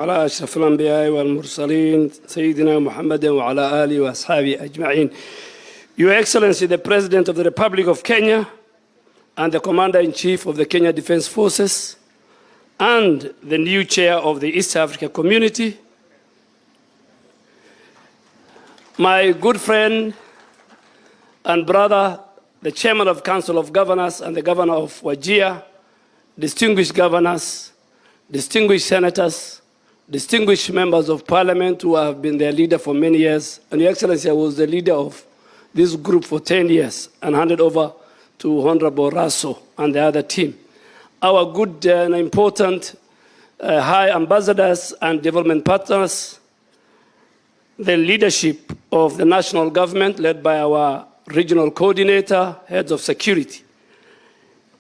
على أشرف الأنبياء والمرسلين سيدنا محمد وعلى آله وأصحابه أجمعين. Your Excellency, the President of the Republic of Kenya and the Commander-in-Chief of the Kenya Defense Forces and the new Chair of the East Africa Community, my good friend and brother, the Chairman of Council of Governors and the Governor of Wajir, distinguished governors, distinguished senators, distinguished members of parliament who have been their leader for many years. And Your Excellency, I was the leader of this group for 10 years and handed over to Honorable Raso and the other team. Our good and important high ambassadors and development partners, the leadership of the national government led by our regional coordinator, heads of security.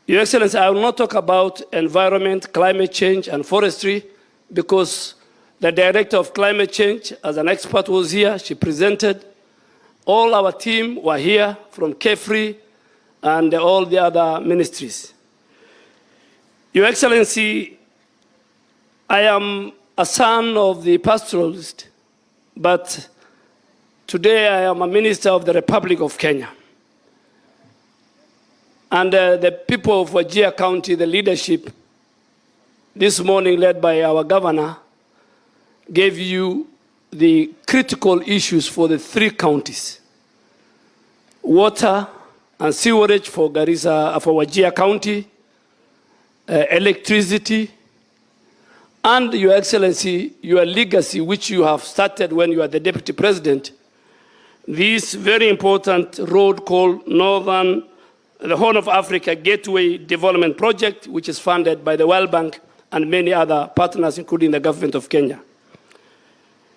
Your Excellency, I will not talk about environment, climate change, and forestry because the Director of Climate Change, as an expert, was here. She presented. All our team were here from KEFRI and all the other ministries. Your Excellency, I am a son of the pastoralist, but today I am a minister of the Republic of Kenya. And the people of Wajir County, the leadership, this morning led by our governor, gave you the critical issues for the 3 counties. Water and sewerage for Garissa, for Wajir County, electricity, and Your Excellency, your legacy, which you have started when you are the Deputy President, this very important road called the Horn of Africa Gateway Development Project, which is funded by the World Bank and many other partners, including the government of Kenya.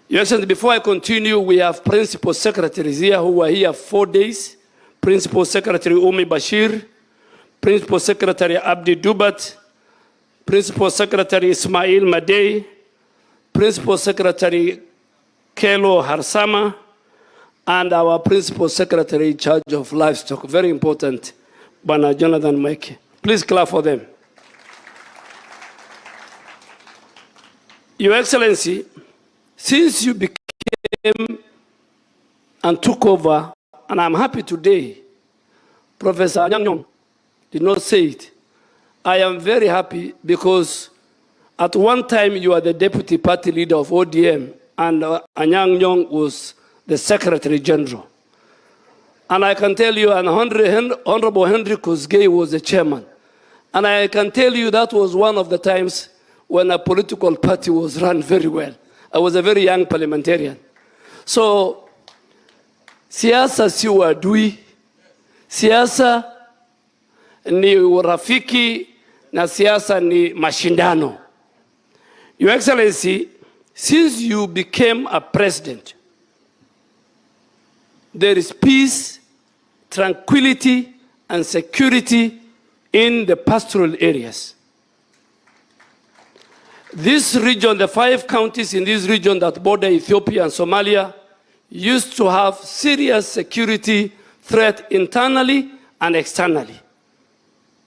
Your Excellency, before I continue, we have Principal Secretaries here who were here 4 days. Principal Secretary Umi Bashir, Principal Secretary Abdi Dubat, Principal Secretary Ismail Madey, Principal Secretary Kelo Harsama, and our Principal Secretary in charge of livestock. Very important, Bana Jonathan Mike. Please clap for them. Your Excellency, since you became and took over, and I'm happy today, Professor Anyang did not say it. I am very happy because at one time you were the deputy party leader of ODM and Anyang was the Secretary General. And I can tell you, and Honorable Henry Kosgei was the chairman. And I can tell you that was one of the times when a political party was run very well. I was a very young parliamentarian. So, siasa si uadui, siasa ni urafiki, na siasa ni mashindano. Your Excellency, since you became a president, there is peace, tranquility, and security in the pastoral areas. This region, the 5 counties in this region that border Ethiopia and Somalia, used to have serious security threat internally and externally.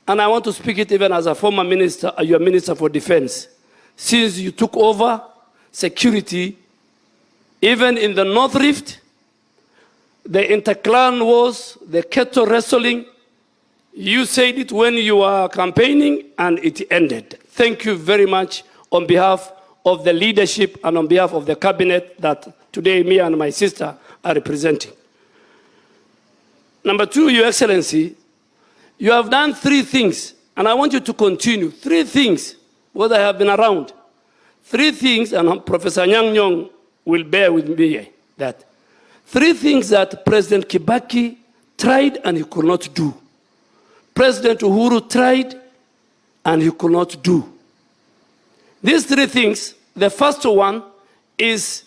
And I want to speak it even as a former minister, your Minister for Defense. Since you took over security, even in the North Rift, the interclan wars, the cattle wrestling, you said it when you were campaigning and it ended. Thank you very much on behalf of the leadership and on behalf of the cabinet that today me and my sister are representing. Number 2, Your Excellency, you have done 3 things, and I want you to continue. 3 things, whether I have been around. 3 things, and Professor Nyang will bear with me that. 3 things that President Kibaki tried and he could not do. President Uhuru tried and he could not do. These 3 things, the first one is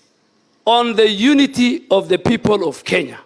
on the unity of the people of Kenya.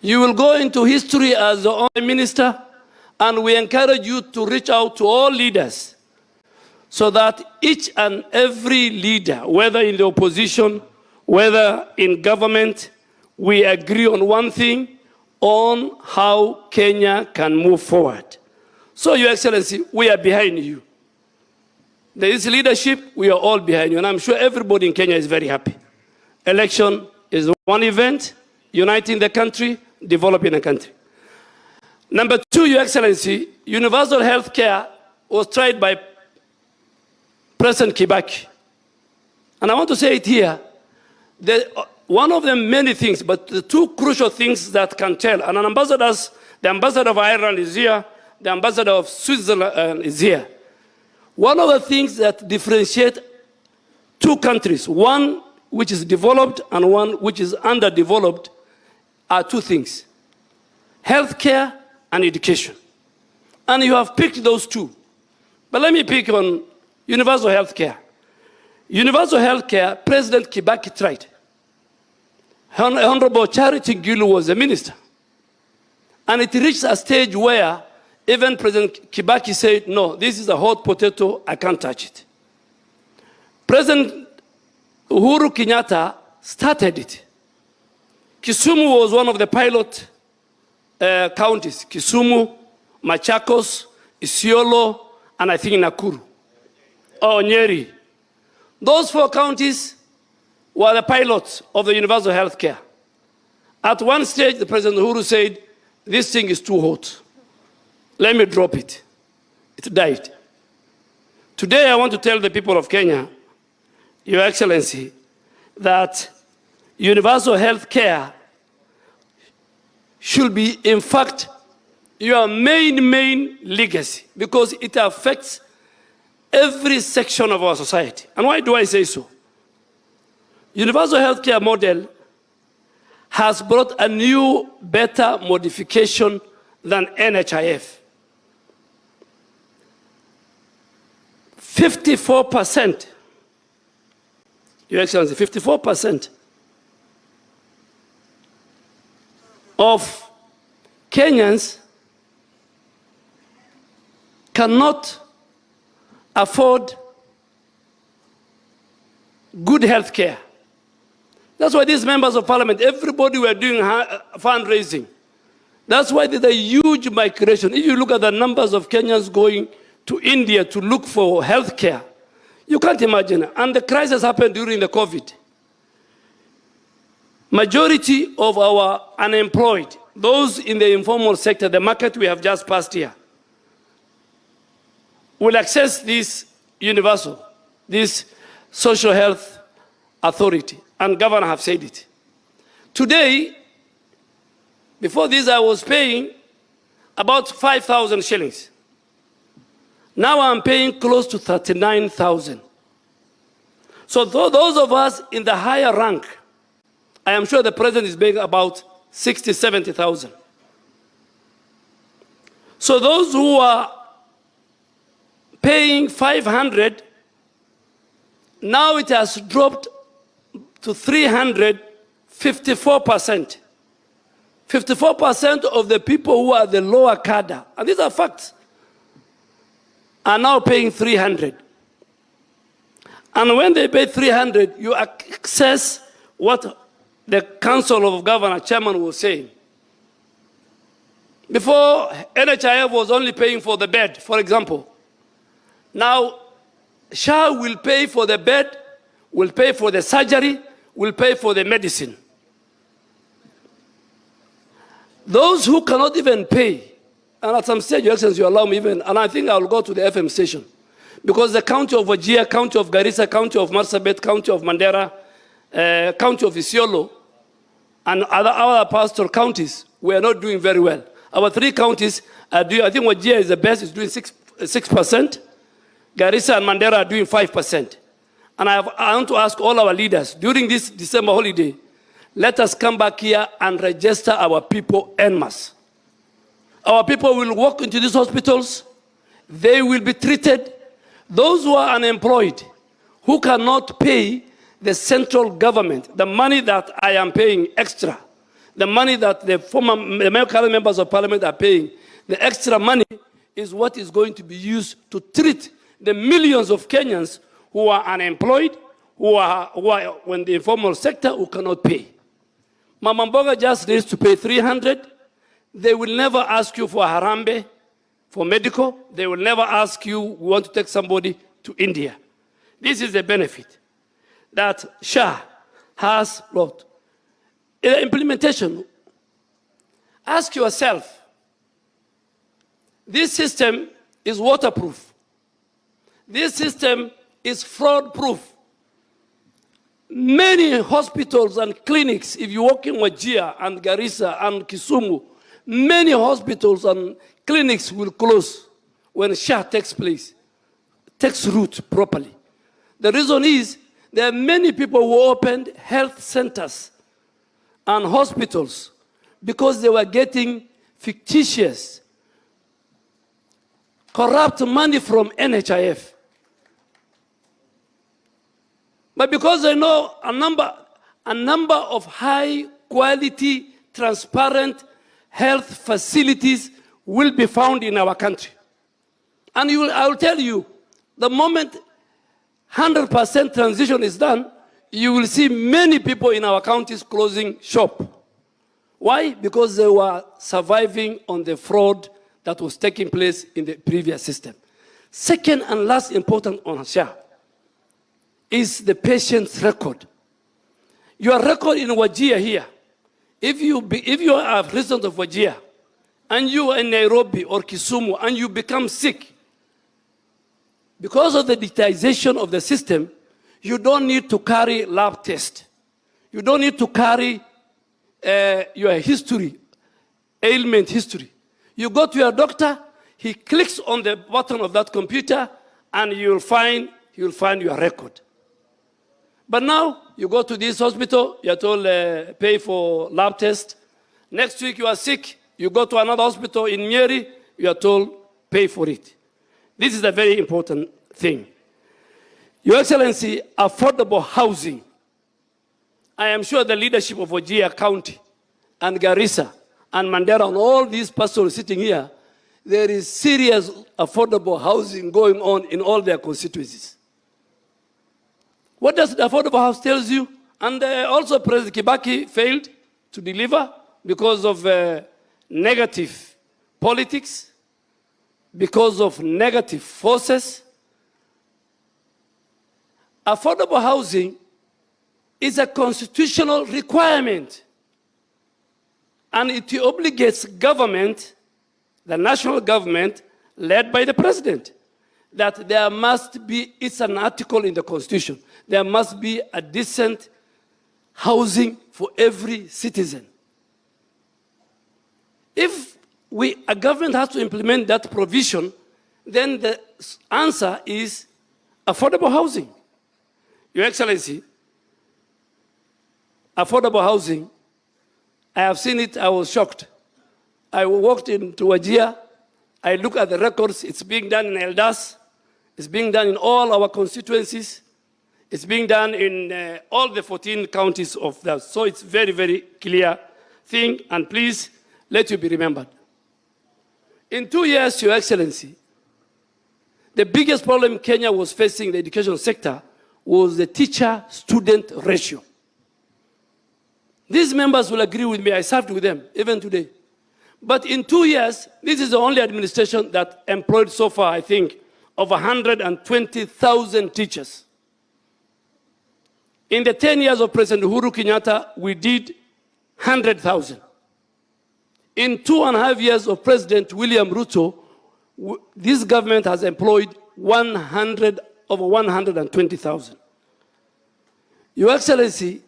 You will go into history as the only minister, and we encourage you to reach out to all leaders so that each and every leader, whether in the opposition, whether in government, we agree on one thing, on how Kenya can move forward. So, Your Excellency, we are behind you. There is leadership, we are all behind you, and I'm sure everybody in Kenya is very happy. Election is one event, uniting the country, developing the country. Number two, Your Excellency, universal health care was tried by President Kibaki. And I want to say it here, one of the many things, but the two crucial things that can tell, and the ambassador of Ireland is here, the ambassador of Switzerland is here. One of the things that differentiate two countries, one which is developed and one which is underdeveloped, are two things: healthcare and education. And you have picked those two. But let me pick on universal healthcare. Universal healthcare, President Kibaki tried. Honorable Charity Ngilu was the minister. And it reached a stage where even President Kibaki said, no, this is a hot potato, I can't touch it. President Uhuru Kenyatta started it. Kisumu was one of the pilot counties. Kisumu, Machakos, Isiolo, and I think Nakuru. Oh, Nyeri. Those four counties were the pilots of the universal health care. At one stage, the President Uhuru said, this thing is too hot. Let me drop it. It died. Today, I want to tell the people of Kenya, Your Excellency, that universal health care should be, in fact, your main legacy, because it affects every section of our society. And why do I say so? Universal health care model has brought a new, better modification than NHIF. 54%, Your Excellency, 54% of Kenyans cannot afford good health care. That's why these members of parliament, everybody were doing fundraising. That's why there's a huge migration. If you look at the numbers of Kenyans going to India to look for health care, you can't imagine. And the crisis happened during the COVID. Majority of our unemployed, those in the informal sector, the market we have just passed here, will access this universal, this social health authority. And governor have said it. Today, before this, I was paying about 5,000 shillings. Now I'm paying close to 39,000. So those of us in the higher rank, I am sure the president is paying about 60,000, 70,000. So those who are paying 500, now it has dropped to 300, 54%. 54% of the people who are the lower cadre, and these are facts, are now paying 300. And when they pay 300, you access what the Council of Governor chairman was saying. Before, NHIF was only paying for the bed, for example. Now, SHA will pay for the bed, will pay for the surgery, will pay for the medicine. Those who cannot even pay, and at some stage, Your Excellency, you allow me even, and I think I will go to the FM station, because the county of Wajir, county of Garissa, county of Marsabit, county of Mandera, county of Isiolo, and other pastoral counties, we are not doing very well. Our three counties are doing, I think Wajir is the best, is doing 6%. Garissa and Mandera are doing 5%. And I want to ask all our leaders, during this December holiday, let us come back here and register our people en masse. Our people will walk into these hospitals. They will be treated. Those who are unemployed, who cannot pay the central government, the money that I am paying extra, The money that the current members of parliament are paying, the extra money is what is going to be used to treat the millions of Kenyans who are unemployed, who are in the informal sector, who cannot pay. Mama Mboga just needs to pay 300. They will never ask you for Harambe, for medical. They will never ask you, we want to take somebody to India. This is the benefit that SHA has brought. In the implementation, ask yourself, this system is waterproof. This system is fraud-proof. Many hospitals and clinics, if you walk in Wajir and Garissa and Kisumu, many hospitals and clinics will close when SHA takes root properly. The reason is there are many people who opened health centers and hospitals because they were getting fictitious, corrupt money from NHIF. But because they know a number of high quality, transparent health facilities will be found in our country. And I will tell you, the moment 100% transition is done, you will see many people in our counties closing shop. Why? Because they were surviving on the fraud that was taking place in the previous system. Second and last important on SHA is the patient's record. Your record in Wajir here, if you are a resident of Wajir and you are in Nairobi or Kisumu and you become sick, because of the digitization of the system, you don't need to carry lab test. You don't need to carry your history, ailment history. You go to your doctor, he clicks on the button of that computer, and you'll find your record. But now, you go to this hospital, you're told pay for lab test. Next week you are sick, you go to another hospital in Nyeri, you are told pay for it. This is a very important thing. Your Excellency, affordable housing. I am sure the leadership of Wajir County and Garissa and Mandera and all these pastors sitting here, there is serious affordable housing going on in all their constituencies. What does the affordable house tell you? And also President Kibaki failed to deliver because of negative politics, because of negative forces. Affordable housing is a constitutional requirement, and it obligates government, the national government, led by the president, that there must be, it's an article in the Constitution, there must be a decent housing for every citizen. If a government has to implement that provision, then the answer is affordable housing. Your Excellency, affordable housing, I have seen it, I was shocked. I walked into Wajir, I look at the records, it's being done in Eldas, it's being done in all our constituencies, it's being done in all the 14 counties of that. So it's very, very clear thing, and please, let you be remembered. In 2 years, Your Excellency, the biggest problem Kenya was facing in the education sector was the teacher-student ratio. These members will agree with me, I served with them, even today. But in 2 years, this is the only administration that employed so far, I think, over 120,000 teachers. In the 10 years of President Uhuru Kenyatta, we did 100,000. In 2.5 years of President William Ruto, this government has employed over 120,000. Your Excellency,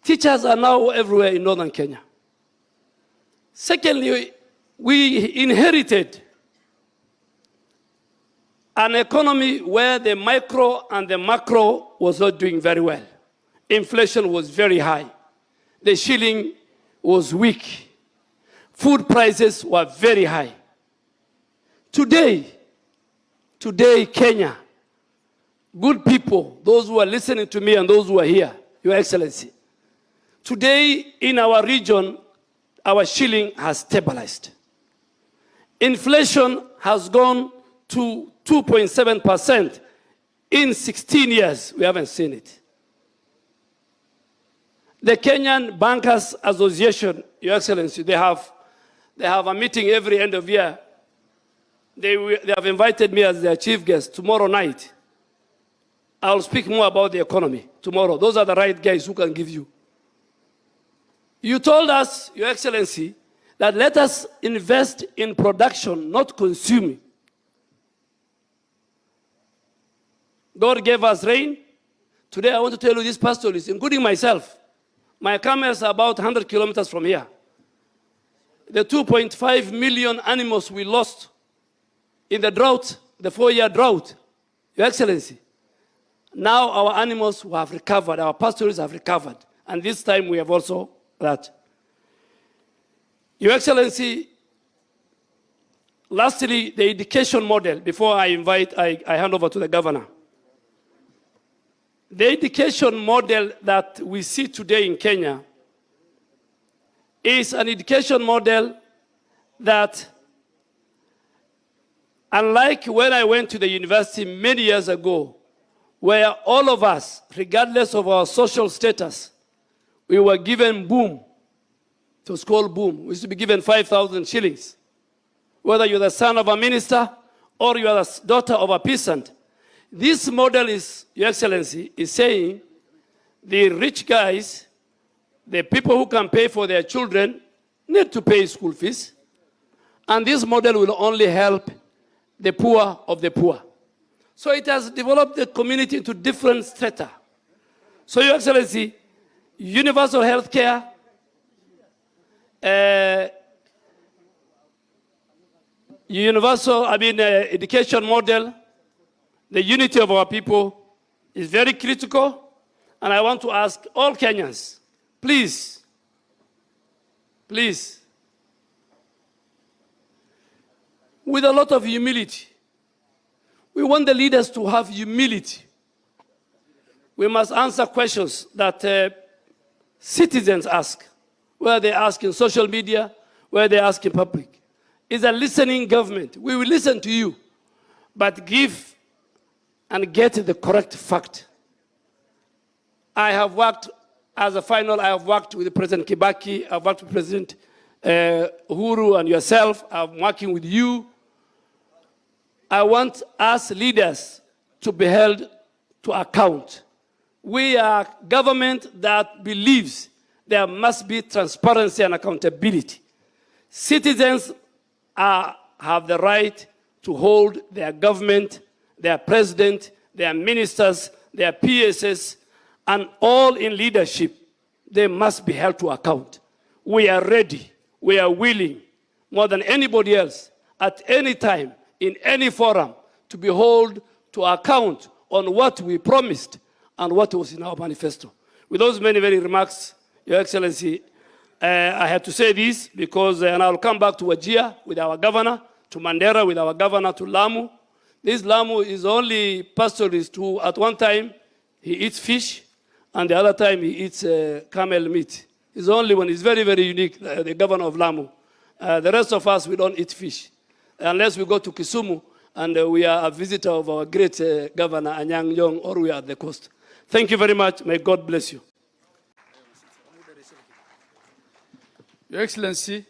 teachers are now everywhere in northern Kenya. Secondly, we inherited an economy where the micro and the macro was not doing very well. Inflation was very high. The shilling was weak. Food prices were very high. Today, Kenya, good people, those who are listening to me and those who are here, Your Excellency, today in our region, our shilling has stabilized. Inflation has gone to 2.7%. In 16 years, we haven't seen it. The Kenyan Bankers Association, Your Excellency, they have a meeting every end of year. They have invited me as their chief guest tomorrow night. I'll speak more about the economy tomorrow. Those are the right guys who can give you. You told us, Your Excellency, that let us invest in production, not consuming. God gave us rain. Today I want to tell you these pastoralists, including myself. My camels are about 100 kilometers from here. The 2.5 million animals we lost in the drought, the 4-year drought, Your Excellency, now our animals have recovered, our pastoralists have recovered, and this time we have also that. Your Excellency, lastly, the education model, before I hand over to the governor. The education model that we see today in Kenya is an education model that, unlike when I went to the university many years ago, where all of us, regardless of our social status, we were given boom. It was called boom. We used to be given 5,000 shillings. Whether you're the son of a minister or you are the daughter of a peasant. This model is, Your Excellency, is saying the rich guys, the people who can pay for their children, need to pay school fees. And this model will only help the poor of the poor. So it has developed the community into different strata. So, Your Excellency, universal health care, education model, the unity of our people is very critical. And I want to ask all Kenyans, please, with a lot of humility, we want the leaders to have humility. We must answer questions that citizens ask, whether they ask in social media, whether they ask in public. It's a listening government. We will listen to you, but give and get the correct fact. I have worked, as a final, I have worked with President Kibaki, I've worked with President Uhuru and yourself, I'm working with you. I want us leaders to be held to account. We are government that believes there must be transparency and accountability. Citizens have the right to hold their government, their president, their ministers, their PSs, and all in leadership. They must be held to account. We are ready, we are willing, more than anybody else, at any time, in any forum, to be held to account on what we promised and what was in our manifesto. With those many, many remarks, Your Excellency, I had to say this because, and I'll come back to Wajir with our governor, to Mandera with our governor, to Lamu. This Lamu is only pastoralist who, at one time, he eats fish, and the other time he eats camel meat. He's the only one. He's very, very unique, the governor of Lamu. The rest of us, we don't eat fish, unless we go to Kisumu, and we are a visitor of our great governor, Anyang' Nyong'o, or we are at the coast. Thank you very much. May God bless you. Your Excellency,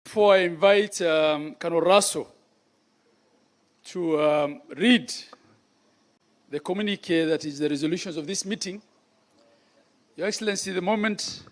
before I invite Colonel Rasso to read the communique that is the resolutions of this meeting, Your Excellency, the moment